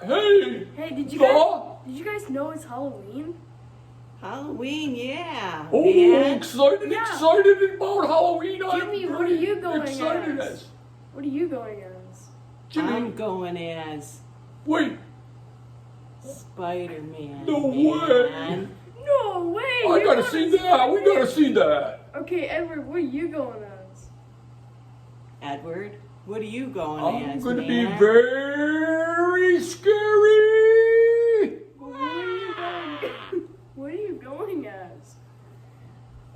Hey! Hey, did you guys know it's Halloween? Halloween, yeah. Oh, man. excited about Halloween. Jimmy, what are you going excited as? What are you going as? Jimmy, I'm going as wait. Spider-Man. No man. way. No way! I you're gotta going see as that. We Spider-Man? gotta see that. Okay, Edward, what are you going as? Edward, what are you going I'm as, gonna be man? very scary. What are you going as?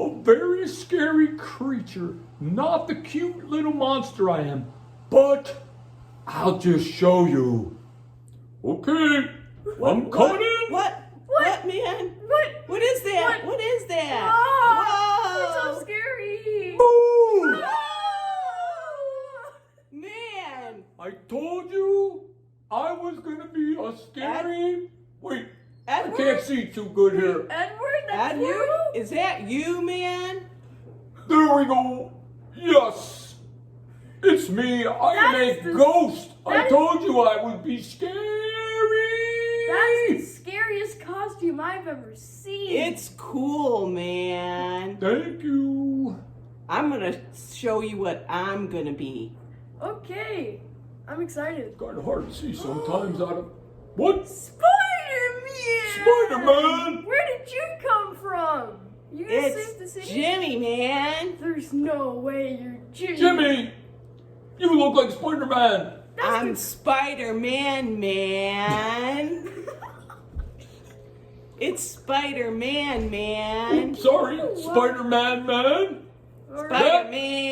A very scary creature. Not the cute little monster I am. But I'll just show you. Okay. I'm coming in. What, man? What? What is that? What? What is that? Ah, Whoa! it's so scary! Boom! Ah! Man! I told you I was gonna be a scary. Wait, Edward? I can't see too good here. Edward, that's Edward? you? Is that you, man? There we go. Yes, it's me. I That am is a the- ghost. I that is- told you I would be scary. That's the scariest costume I've ever seen. It's cool, man. Thank you. I'm gonna show you what I'm gonna be. Okay, I'm excited. Kind of hard to see sometimes out of what? Spider-Man! Spider-Man! Where did you come from? You gonna save the It's city? Jimmy, man. There's no way you're Jimmy. Jimmy, you look like Spider-Man. I'm Spider-Man, man. It's Spider-Man, man. Sorry, Spider-Man, man.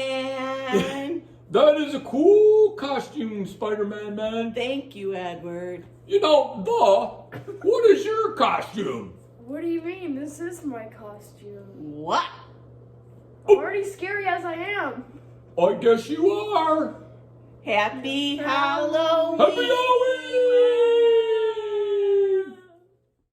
Spider-Man. That is a cool costume, Spider-Man, man. Thank you, Edward. You know, what is your costume? What do you mean? This is my costume. What? Already scary as I am. I guess you are. Happy Halloween. Happy Halloween!